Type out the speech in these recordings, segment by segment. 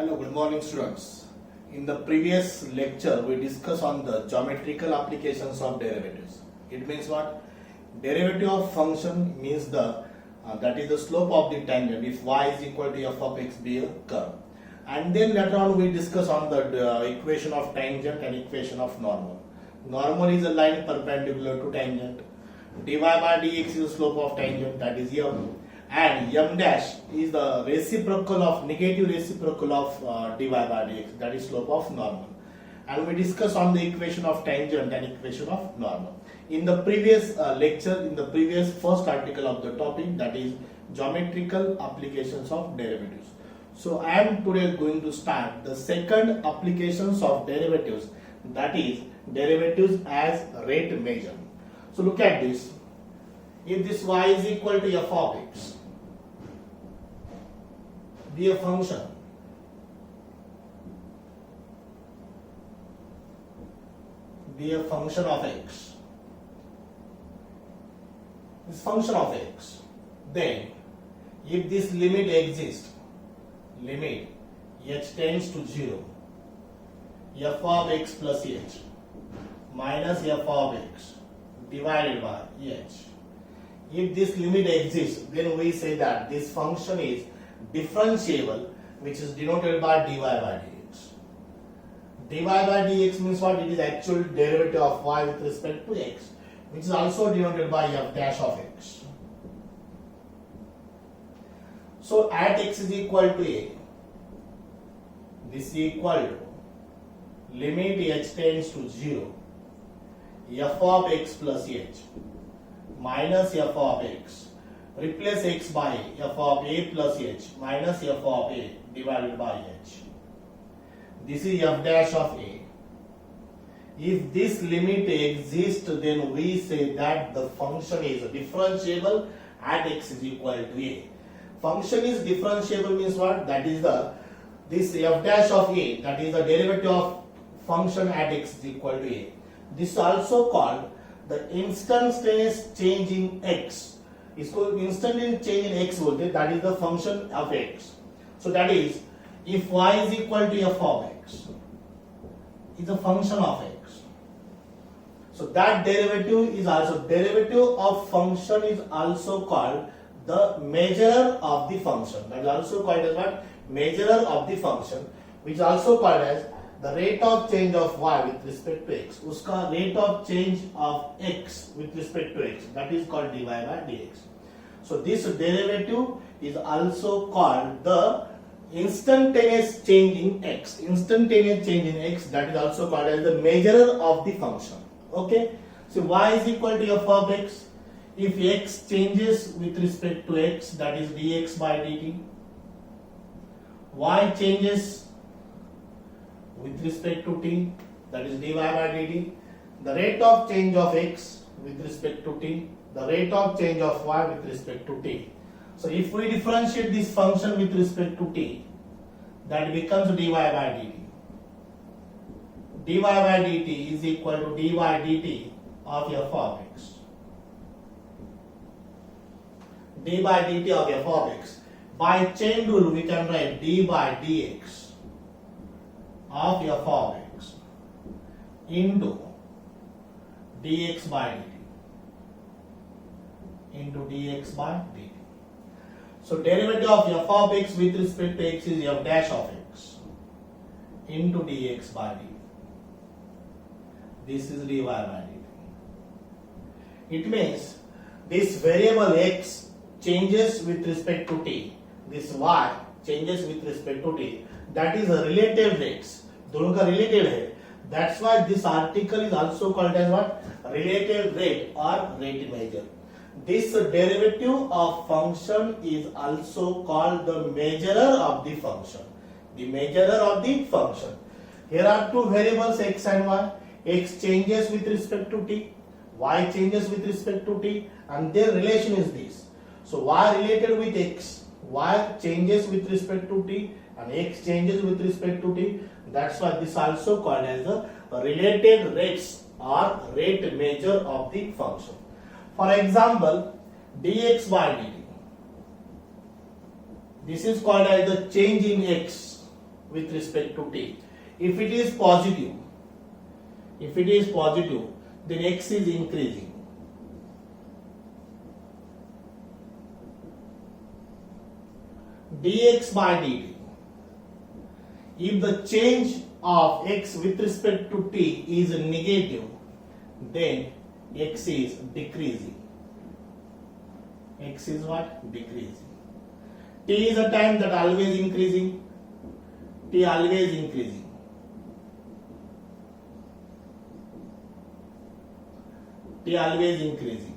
Hello, good morning students. In the previous lecture we discussed on the geometrical applications of derivatives. It means what? Derivative of function means that is the slope of the tangent if y is equal to f of x be a curve. And then later on we discuss on the equation of tangent and equation of normal. Normal is a line perpendicular to tangent. dy by dx is the slope of tangent, that is m. And m dash is the reciprocal of negative reciprocal of dy by dx, that is slope of normal. And we discuss on the equation of tangent and equation of normal. In the previous lecture, in the previous first article of the topic, that is geometrical applications of derivatives. So I am today going to start the second applications of derivatives, that is derivatives as rate measure. So look at this. If this y is equal to f of x, be a function of x, this function of x, then if this limit exists, limit h tends to 0, f of x plus h minus f of x divided by h. If this limit exists, then we say that this function is differentiable, which is denoted by dy by dx. dy by dx means what? It is actual derivative of y with respect to x, which is also denoted by f dash of x. So at x is equal to a, this is equal to limit h tends to 0, f of x plus h minus f of x, replace x by f of a plus h minus f of a divided by h. This is f dash of a. If this limit exists, then we say that the function is differentiable at x is equal to a. Function is differentiable means what? That is this f dash of a, that is the derivative of function at x is equal to a. This is also called the instantaneous change in x. इसको instantaneous change in x बोलते हैं, that is the function of x. So that is, if y is equal to f of x, is a function of x. So that derivative is also, derivative of function is also called the measure of the function. That is also called as what? Measure of the function, which is also called as the rate of change of y with respect to x. Uska rate of change of x with respect to x, that is called dy by dx. So this derivative is also called the instantaneous change in x. Instantaneous change in x, that is also called as the measure of the function. Okay. So y is equal to f of x. If x changes with respect to x, that is dx by dt. Y changes with respect to t, that is dy by dt. The rate of change of x with respect to t, the rate of change of y with respect to t. So if we differentiate this function with respect to t, that becomes dy by dt. dy by dt is equal to dy dt of f of x. d by dt of f of x. By chain rule we can write d by dx of f of x into dx by dt into dx by dt. So derivative of f of x with respect to x is f dash of x into dx by dt. This is dy by dt. It means this variable x changes with respect to t, this y changes with respect to t, that is a relative rates. दोनों का related है. That's why this article is also called as what? Relative rate or rate measure. This derivative of function is also called the measurer of the function. The measurer of the function. Here are two variables x and y. X changes with respect to t, y changes with respect to t, and their relation is this. So y related with x, y changes with respect to t, and x changes with respect to t. That's why this also called as the related rates or rate measure of the function. For example, dx by dt. This is called as the change in x. with respect to t. If it is positive, then x is increasing. dx by dt. If the change of x with respect to t is negative, then x is decreasing. X is what? Decreasing. T is a time that always increasing. T always increasing. T always increasing.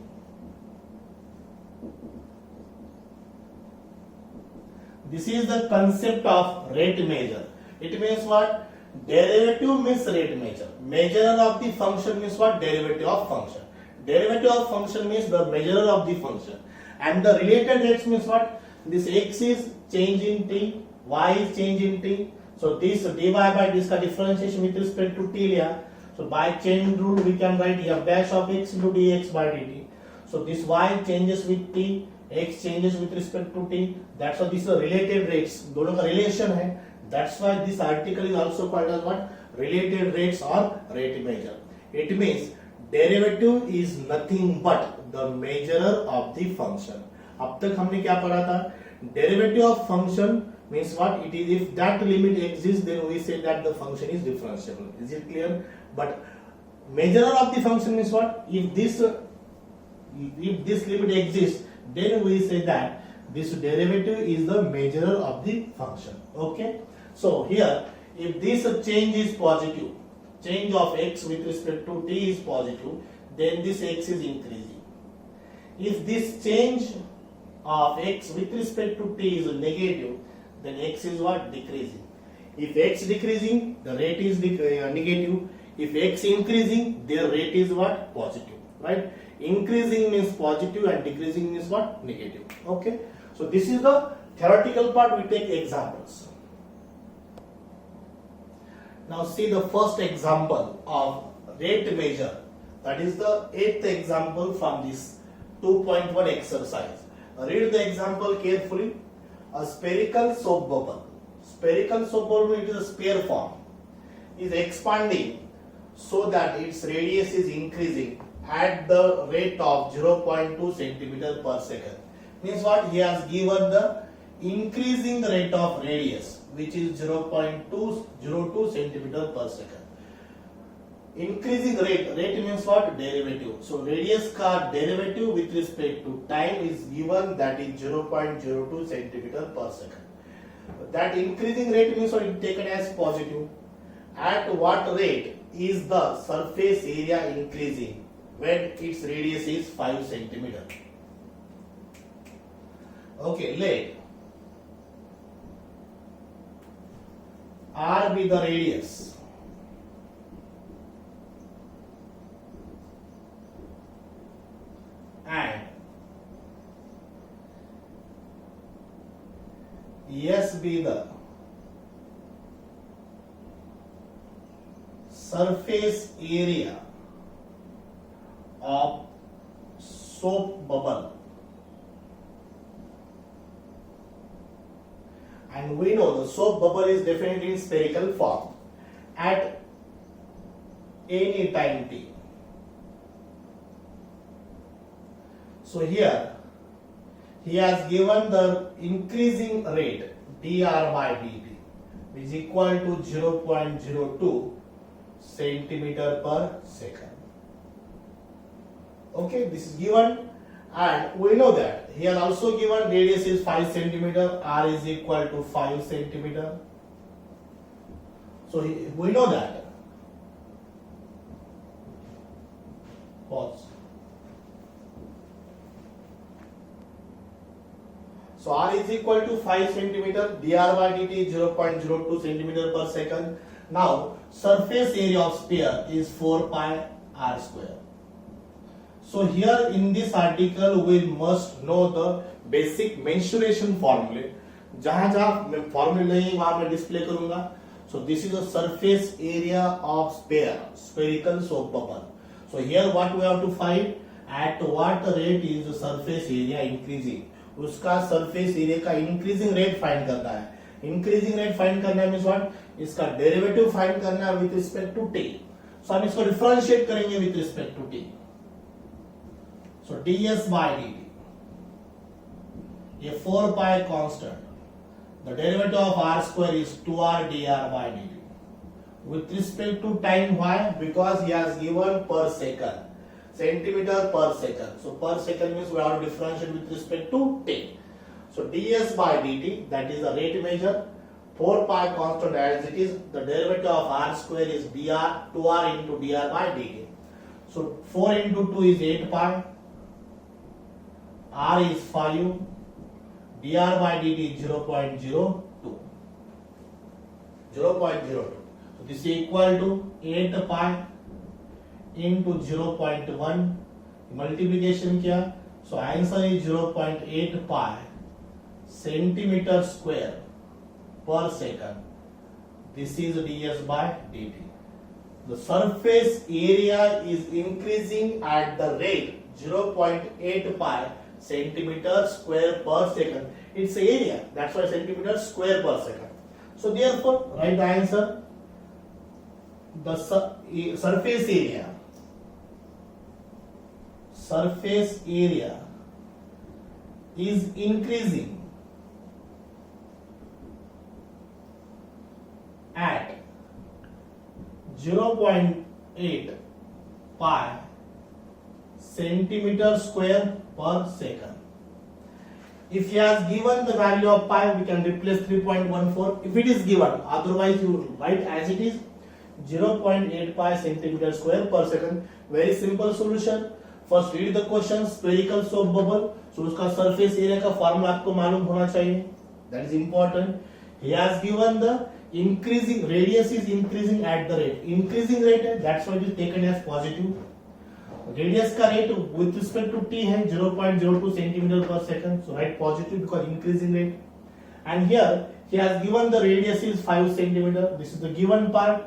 This is the concept of rate measure. It means what? Derivative means rate measure. Measure of the function means what? Derivative of function. Derivative of function means the measure of the function. And the related rates means what? This x is change in t, y is change in t. So this dy by this का differentiation with respect to t लिया. So by chain rule we can write f dash of x into dx by dt. So this y changes with t, x changes with respect to t. That's why these are related rates. दोनों का relation है. That's why this article is also called as what? Related rates or rate measure. It means derivative is nothing but the measure of the function. अब तक हमने क्या पढ़ा था? Derivative of function means what? It is if that limit exists, then we say that the function is differentiable. Is it clear? But measure of the function means what? If this limit exists, then we say that this derivative is the measure of the function. Okay? So here, if this change is positive, change of x with respect to t is positive, then this x is increasing. If this change of x with respect to t is negative, then x is what? Decreasing. If x decreasing, the rate is negative. If x increasing, their rate is what? Positive. Right? Increasing means positive and decreasing means what? Negative. Okay? So this is the theoretical part. We take examples. Now see the first example of rate measure. That is the 8th example from this 2.1 exercise. Read the example carefully. A spherical soap bubble. Spherical soap bubble, it is a sphere form, is expanding so that its radius is increasing at the rate of 0.2 centimeter per second. Means what? He has given the increasing rate of radius, which is 0.202 centimeter per second. Increasing rate means what? Derivative. So radius का derivative with respect to time is given, that is 0.02 centimeter per second. That increasing rate means what? It is taken as positive. At what rate is the surface area increasing when its radius is 5 centimeter? Okay, let R be the radius and S be the surface area of soap bubble. And we know the soap bubble is definitely in spherical form at any time t. So here he has given the increasing rate dr by dt is equal to 0.02 centimeter per second. Okay, this is given, and we know that he has also given radius is 5 centimeter, r is equal to 5 centimeter. So we know that. Pause. So r is equal to 5 centimeter, dr by dt 0.02 centimeter per second. Now surface area of sphere is 4 pi r square. So here in this article we must know the basic mensuration formula. जहाँ जहाँ मैं formula नहीं वहाँ मैं display करूँगा. So this is the surface area of sphere, spherical soap bubble. So here what we have to find, at what rate is the surface area increasing. उसका surface area का increasing rate find करना है. Increasing rate find करना है means what, इसका derivative find करना है with respect to T. So हम इसको डिफरेंशिएट करेंगे with respect to T. So ds by dt, ये 4 pi constant, the derivative of r square is 2r dr by dt with respect to time. Why? Because he has given per second, centimeter per second. So per second means we have to differentiate with respect to t. So ds by dt, that is the rate measure, 4 pi constant as it is, the derivative of r square is dr, 2r into dr by dt. So 4 into 2 is 8 pi, r is 5, dr by dt is 0.02. 0.02. So this is equal to 8 pi into 0.1, multiplication किया, so answer is 0.8 pi centimeter square per second. This is ds by dt. The surface area is increasing at the rate 0.8 pi centimeter square per second. It's area, that's why centimeter square per second. So therefore write the answer. The surface area is increasing at 0.8 pi centimeter square per second. If he has given the value of pi, we can replace 3.14 if it is given. Otherwise you write as it is 0.8 pi centimeter square per second. Very simple solution. First read the question, spherical soap bubble. So उसका surface area का formula आपको मालूम होना चाहिए. That is important. He has given the increasing radius is increasing at the rate. Increasing rate है, that's why it is taken as positive. Radius का rate with respect to t है 0.02 centimeter per second. So write positive because increasing rate. And here he has given the radius is 5 centimeter. This is the given part.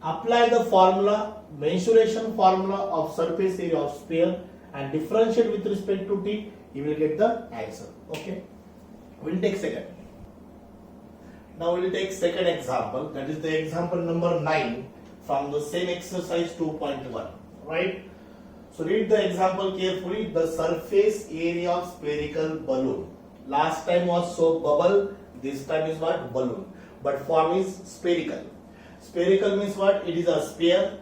Apply the formula, mensuration formula of surface area of sphere and differentiate with respect to t, you will get the answer. Okay, we'll take second. Now we'll take second example, that is the example number 9 from the same exercise 2.1, right? So read the example carefully. The surface area of spherical balloon. Last time was soap bubble, this time is what? Balloon, but form is spherical. Spherical means what? It is a sphere.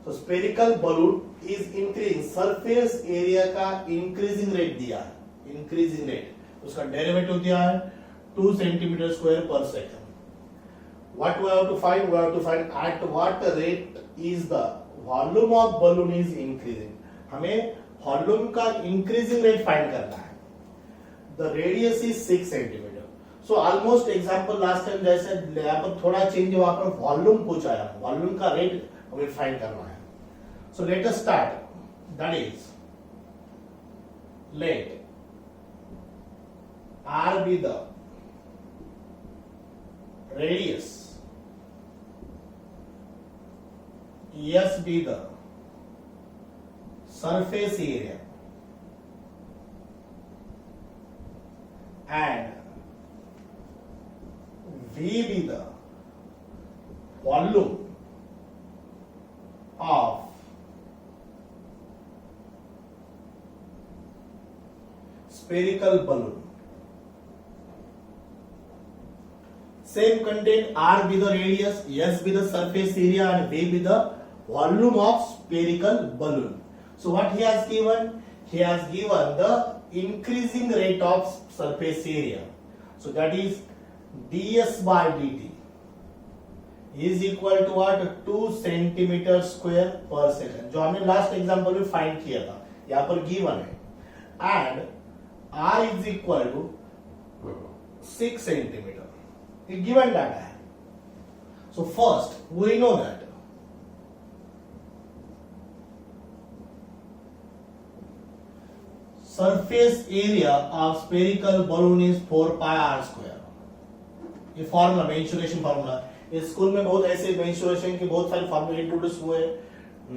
So spherical balloon is increasing. Surface area का increasing rate दिया है. Increasing rate. उसका derivative दिया है 2 centimeter square per second. What we have to find? We have to find at what rate is the volume of balloon is increasing. हमें volume का increasing rate find करना है. The radius is 6 centimeter. So almost example last time जैसे यहाँ पर थोड़ा change है, वहां पर वॉल्यूम पूछा है, वॉल्यूम का रेट हमें फाइंड करना है. So let us start. That is, let R be the radius, S be the surface area, and V be the volume of spherical balloon. Same content, R be the radius, S be the surface area, and V be the volume of spherical balloon. So what he has given? He has given the increasing rate of surface area. So that is ds by dt is equal to what? 2 centimeter square per second, जो हमने last example में find किया था, यहाँ पर given है. And r is equal to 6 centimeter. ये given data है. So first we know that surface area of spherical balloon is 4 pi r square. ये फॉर्मूला मेंसुरेशन फार्मूला, स्कूल में बहुत ऐसे मेंसुरेशन के बहुत सारे फार्मूले इंट्रोड्यूस हुए.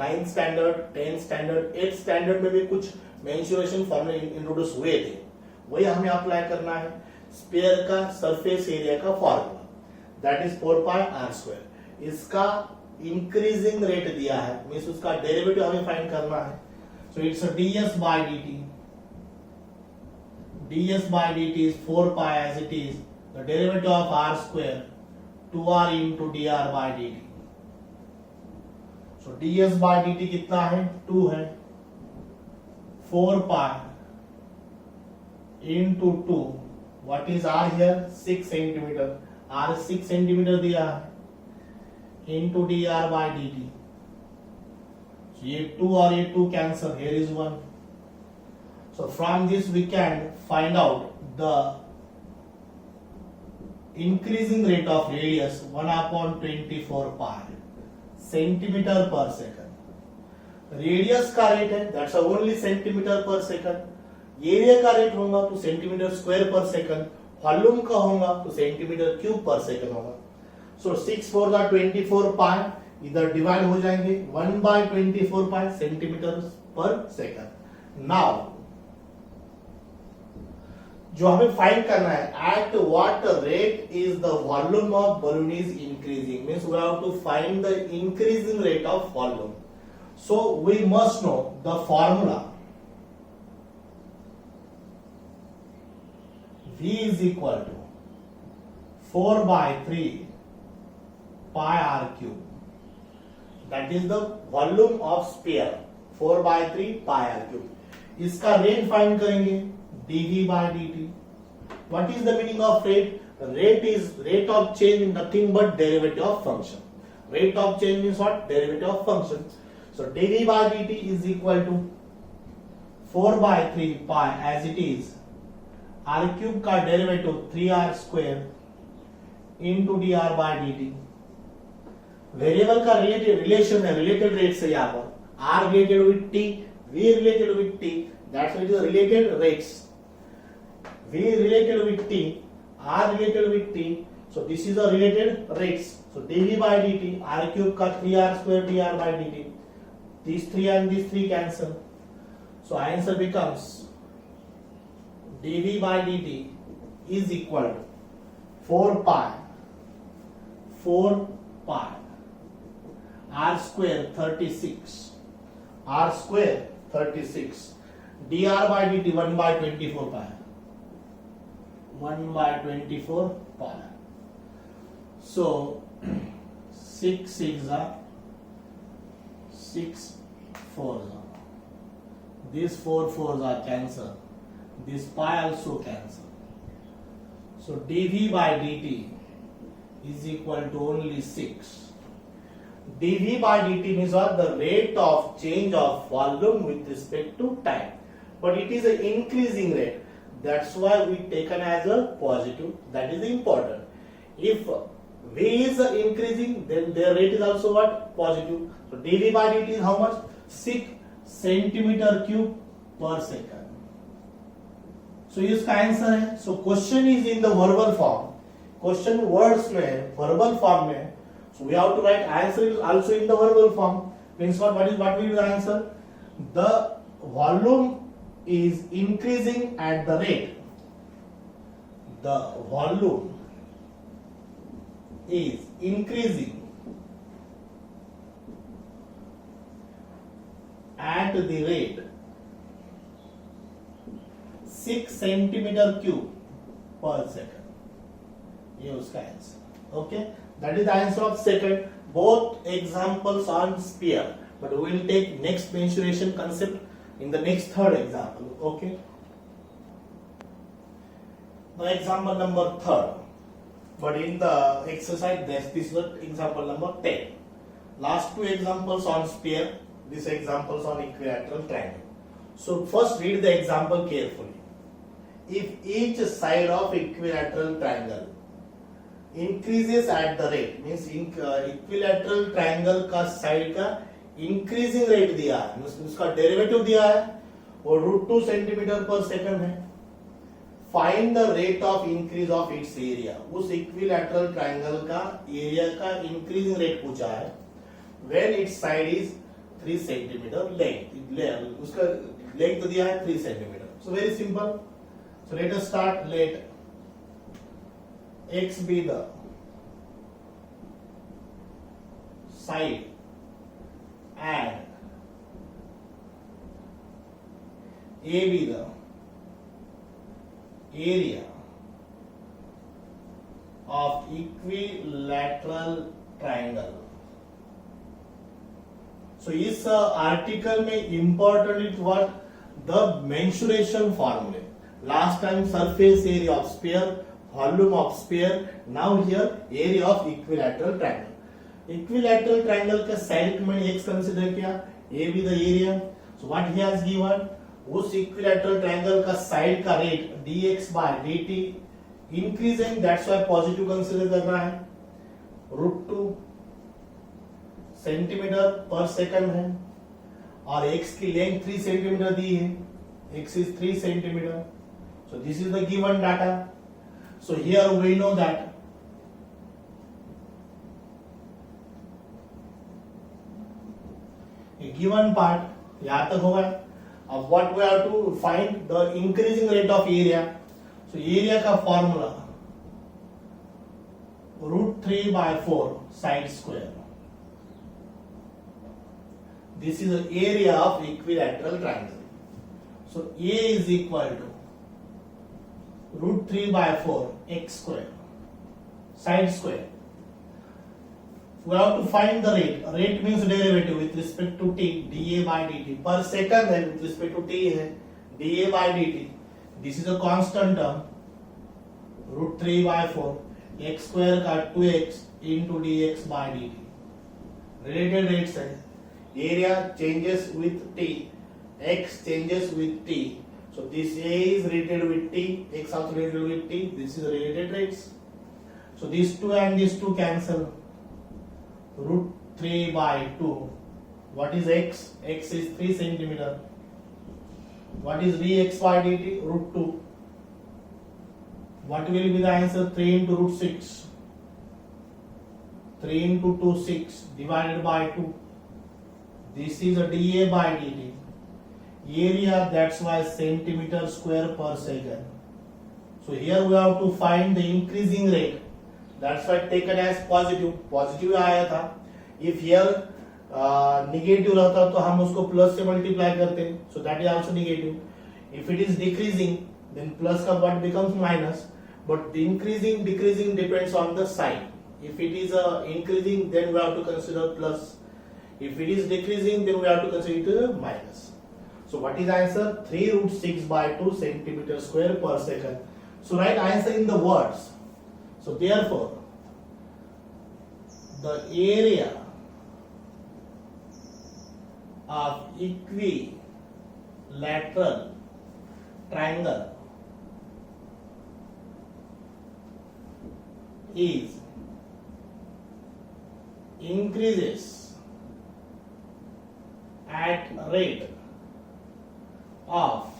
9th standard, 10th standard, 8th standard में भी कुछ मेंसुरेशन फार्मूले इंट्रोड्यूस हुए थे, वही हमें अप्लाई करना है. स्पेयर का सरफेस एरिया का formula, that is 4 pi R square. इसका इंक्रीजिंग रेट दिया है, मीन्स उसका डेरिवेटिव हमें फाइंड करना है। So it's ds by dt, ds by dt is 4 pi as it is the derivative of r square 2r into dr by dt. So ds by dt कितना है, 2 है, 4 pi into 2, what is r here, 6 centimeter, r 6 centimeter दिया है, into dr by dt. So ये 2 और ये 2 cancel, here is 1. So from this we can find out the increasing rate of radius 1/24 pi centimeter per second. Radius का rate है, that's only centimetre पर second. Area का rate होगा तो centimetre square पर सेकंड, वॉल्यूम का होगा तो सेंटीमीटर क्यूब पर सेकंड होगा। सो 6 4 24 पाई, इधर डिवाइड हो जाएंगे, 1/24 पाई सेंटीमीटर पर सेकंड। नाउ जो हमें फाइंड करना है, at what rate is the volume of balloon is increasing, means we have to find the increasing rate of volume. So we must know the formula V is equal to 4/3 pi r cube, that is the volume of sphere, 4/3 pi r cube। इसका rate find करेंगे, dv by dt. What is the meaning of rate? Rate is rate of change, nothing but derivative of function. Rate of change means what? Derivative of function. So dv by dt is equal to 4/3 pi as it is r cube का derivative 3r square into dr by dt। Variable का relation है, related rate से यहाँ पर r related with t, v related with t, that's what is related rates. v related with t, r related with t, so this is a related rates। So dv by dt, r cube का 3r square dr by dt, these 3 and these 3 cancel, so answer becomes dv by dt is equal to 4 pi r square 36, r square 36, dr by dt 1/24 pi, 1/24 pi. So 6 6 are 6 4s are, these 4 4s are cancel, this pi also cancel. So dv by dt is equal to only 6. dv by dt means what? The rate of change of volume with respect to time, but it is an increasing rate. That's why we taken as a positive. That is important. If V is increasing, then their rate is also what? Positive. So dV by dt is how much? 6 centimeter cube per second. So इसका answer है। So question is in the verbal form. Question words में, verbal form में. So we have to write answer is also in the verbal form. Means what? What will be the answer? The volume is increasing at the rate, the volume is increasing at the rate 6 centimeter cube per second. ये उसका answer. Okay, that is the answer of second. Both examples on sphere, but we will take next mensuration concept in the next third example. Okay, now example number 3rd, but in the exercise this is example number 10. Last 2 examples on sphere, this examples on equilateral triangle. So first read the example carefully. If each side of equilateral triangle increases at the rate, means equilateral triangle का side का increasing rate दिया है, उसका derivative दिया है और √2 centimetre पर second है। Find the rate of increase of its area, उस इक्विलैटरल ट्रायंगल का एरिया का इंक्रीजिंग रेट पूछा है when its side is 3 centimetre length, उसका लेंथ दिया है 3 centimetre. So very simple. So let us start. Let x be the side and A be the area of equilateral triangle. So इस article में important what the mensuration फॉर्मूले. Last time surface area of sphere, volume of sphere, now here area of equilateral triangle. Equilateral triangle का side में x consider किया, a भी the area. So what he has given, उस equilateral triangle का side का rate dx by dt increasing, that's why positive consider कर रहा है. √2 सेंटीमीटर पर सेकंड है और x की लेंथ 3 सेंटीमीटर दी है. x is 3 centimeter. So this is the given data. So here we know that a given part यहाँ तक होगा. अब what we have to find the increasing rate of area. So area का formula √3 by 4 side square. This is the area of equilateral triangle. So A is equal to √3 by 4 x square side square. We have to find the rate. Rate means derivative with respect to t, dA by dt per second है, with respect to t है dA by dt. This is a constant term √3 by 4 x square का 2x into dx by dt. Related rates है. Area changes with t, x changes with t. So this A is related with t, x also related with t. This is related rates. So these two and these two cancel. √3 by 2. What is x? X is 3 centimeter. What is dx by dt? √2. What will be the answer? 3 into √6. 3 into 2, 6 divided by 2. This is a dA by dt. Area, that's why centimeter square per second. So here we have to find the increasing rate. That's why taken as positive. Positive आया था. If here negative रहता तो हम उसको plus से multiply करते. So that is also negative. If it is decreasing, then plus का what becomes minus. But the increasing, decreasing depends on the sign. If it is increasing, then we have to consider plus. If it is decreasing, then we have to consider it minus. So what is answer? 3√6 by 2 centimeter square per second. So write answer in the words. So therefore, the area of equilateral triangle is increases at rate of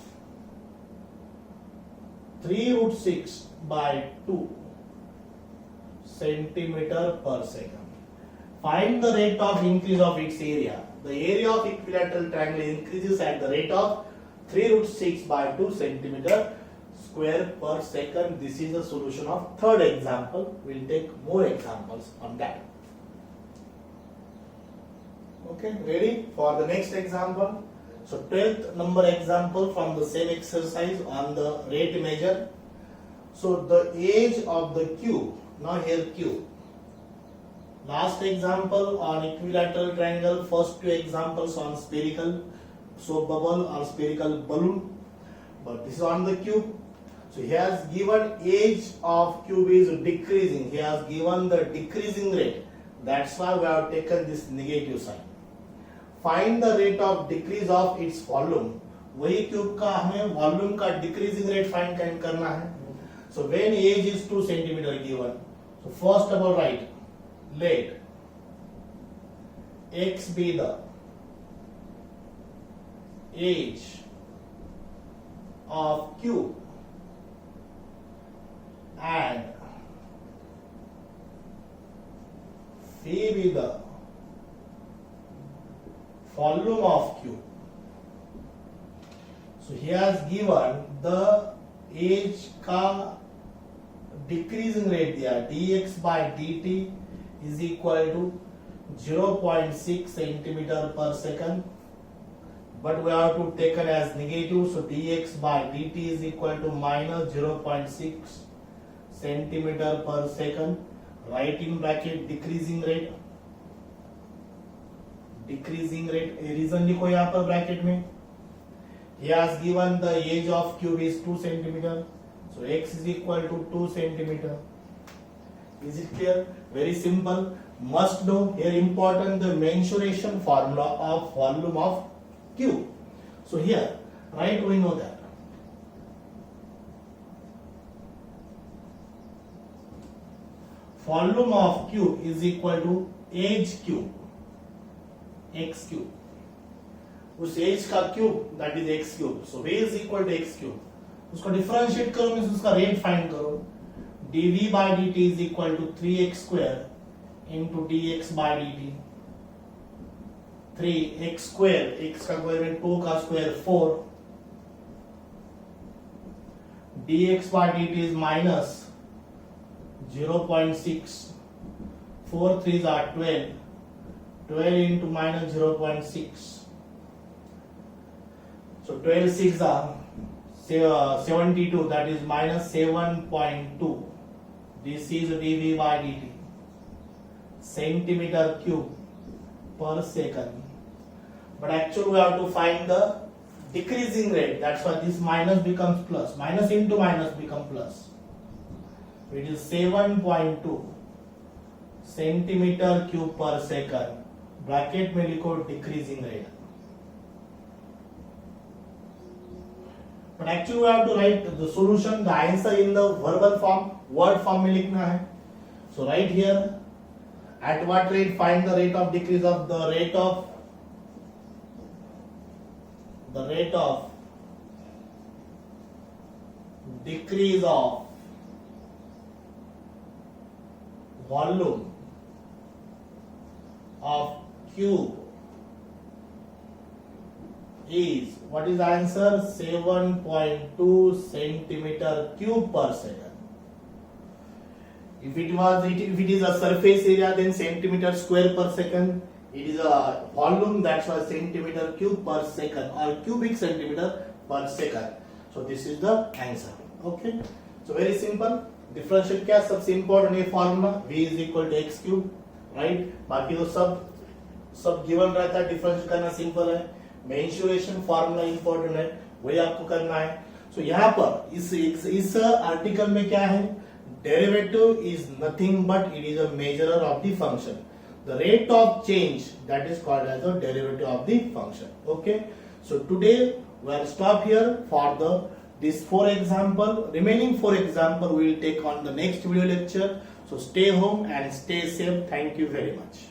3√6 by 2 centimeter per second. Find the rate of increase of its area. The area of equilateral triangle increases at the rate of 3√6 by 2 centimeter square per second. This is the solution of third example. We'll take more examples on that. Okay, ready for the next example? So 12th number example from the same exercise on the rate measure. So the age of the cube, now here cube. Last example on equilateral triangle, first two examples on spherical soap bubble or spherical balloon, but this is on the cube. So he has given age of cube is decreasing. He has given the decreasing rate. That's why we have taken this negative sign. Find the rate of decrease of its volume. वही cube का हमें volume का decreasing rate find करना है. So when age is 2 centimeter given, so first of all write let x be the age of cube and phi be the volume of cube. So he has given the age का decreasing rate दिया dx by dt is equal to 0.6 centimeter per second, but we have to taken as negative, so dx by dt is equal to minus 0.6 centimeter per second. Write in bracket decreasing rate. रीजन लिखो यहाँ पर bracket में. He has given the age of cube is 2 centimeter, so x is equal to 2 centimeter. Is it clear? Very simple. Must know here important the mensuration formula of volume of cube. So here, right, we know that. Volume of cube is equal to age cube, x cube. उस edge का cube that is X cube, so v is equal to X cube. उसको differentiate करो means उसका rate find करो. dv by dt is equal to 3x square into dx by dt. 3x square, x का square में 2 का square 4. dx by dt is minus 0.6. 4 3s are 12. 12 into minus 0.6. So 12 6 are 72, that is minus 7.2. This is dv by dt. Centimeter cube per second. But actually we have to find the decreasing rate. That's why this minus becomes plus. Minus into minus become plus. It is 7.2 centimeter cube per second. Bracket में लिखो decreasing rate. But actually we have to write the solution, the answer in the verbal form, word form में लिखना है. So right here, at what rate find the rate of decrease of the rate of decrease of volume of cube is, what is the answer? 7.2 centimeter cube per second. If it is a surface area, then centimeter square per second. It is a volume, that's why centimeter cube per second or cubic centimeter per second. So this is the answer. Okay. So very simple. Differential क्या सबसे important ये formula v is equal to x cube, right? बाकी तो सब given रहता है, differential करना simple है. मेंसुरेशन फार्मूला इंपॉर्टेंट है, वही आपको करना है. सो यहाँ पर इस आर्टिकल में क्या है? Derivative is nothing but it is a measurer of the function. The rate of change that is called as the derivative of the function. Okay, so today we are stop here for the this 4 example. Remaining 4 example we will take on the next video lecture. So stay home and stay safe. Thank you very much.